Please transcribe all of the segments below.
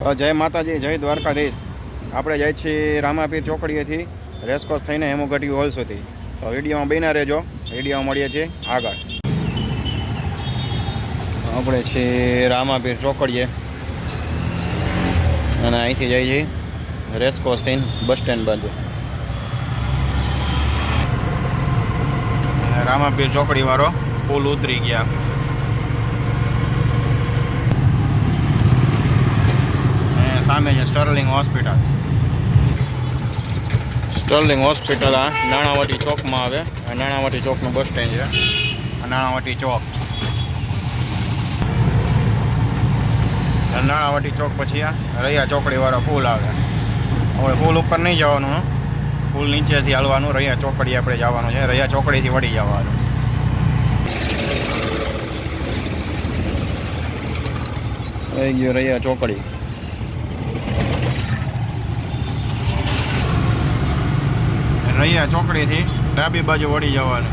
જય માતાજી, જય દ્વારકાધીશ. આપણે જાય છીએ રામાપીર ચોકડીએથી રેસકોર્સ થઈને હેમોગઢી હોલ સુધી. તો વિડીયોમાં બન્યા રહેજો. વિડીયોમાં મળીએ છીએ આગળ. આપણે છીએ રામાપીર ચોકડીએ અને અહીંથી જઈએ છીએ રેસકોર્સ થઈને બસ સ્ટેન્ડ બાજુ. રામાપીર ચોકડીવાળો પુલ ઉતરી ગયા. સામે છે સ્ટર્લિંગ હોસ્પિટલ. સ્ટર્લિંગ હોસ્પિટલ આ નાણાવટી ચોકમાં આવે. નાણાવટી ચોકનું બસ સ્ટેન્ડ છે. નાણાવટી ચોક. નાણાવટી ચોક પછી આ રૈયા ચોકડીવાળો પુલ આવે. હવે પુલ ઉપર નહીં જવાનું, પુલ નીચેથી હાલવાનું. રૈયા ચોકડી આપણે જવાનું છે. રૈયા ચોકડીથી વળી જવાનું. થઈ ગયો રૈયા ચોકડી. રૈયા ચોકડીથી ડાબી બાજુ વળી જવાનું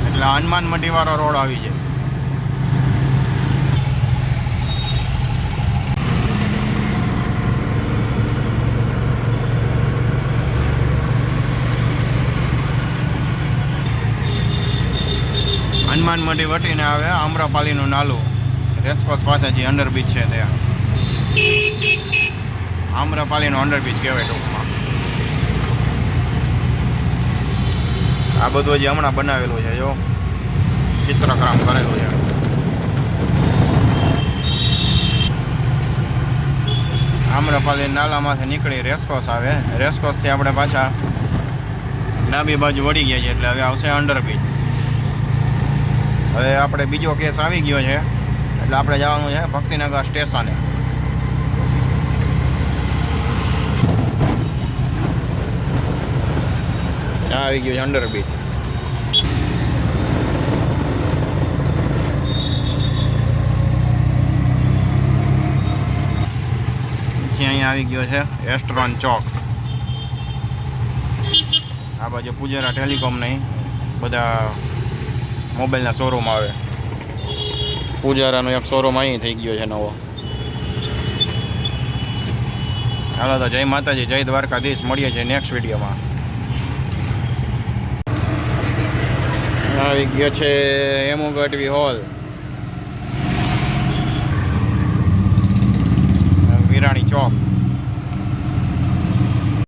એટલે હનુમાન મંડીવાળો રોડ આવી જાય. હનુમાન મંડી વટીને આવે આમ્રપાલીનું નાલું રેસકોર્સ પાસે જે અંડરબ્રિજ છે ત્યાં આમ્રપાલીનો અંડરબ્રિજ કહેવાય ટૂંકમાં. આ બધું જે હમણાં બનાવેલું છે, જો ચિત્રકામ કરેલું છે. આમ્રપાલી નાલામાંથી નીકળી રેસકોર્સ આવે. રેસકોર્સથી આપણે પાછા ડાબી બાજુ વળી ગયા છીએ એટલે હવે આવશે અંડરબ્રિજ. હવે આપણે બીજો કેસ આવી ગયો છે એટલે આપણે જવાનું છે ભક્તિનગર સ્ટેશને. આવી ગયું છે અંડરબ્રિજ. અહીંયા આવી ગયો છે એસ્ટ્રોન ચોક. આ બાજુ પૂજેરા ટેલિકોમ નહીં, બધા મોબાઈલના શોરૂમ આવે. પૂજારાનો એક શોરૂમ અહીં થઈ ગયો છે નવો. હાલો તો જય માતાજી, જય દ્વારકાધીશ. મળીએ છીએ નેક્સ્ટ વિડીયોમાં. આવી ગયો છે હેમોગઢવી હોલ, વિરાણી ચોક.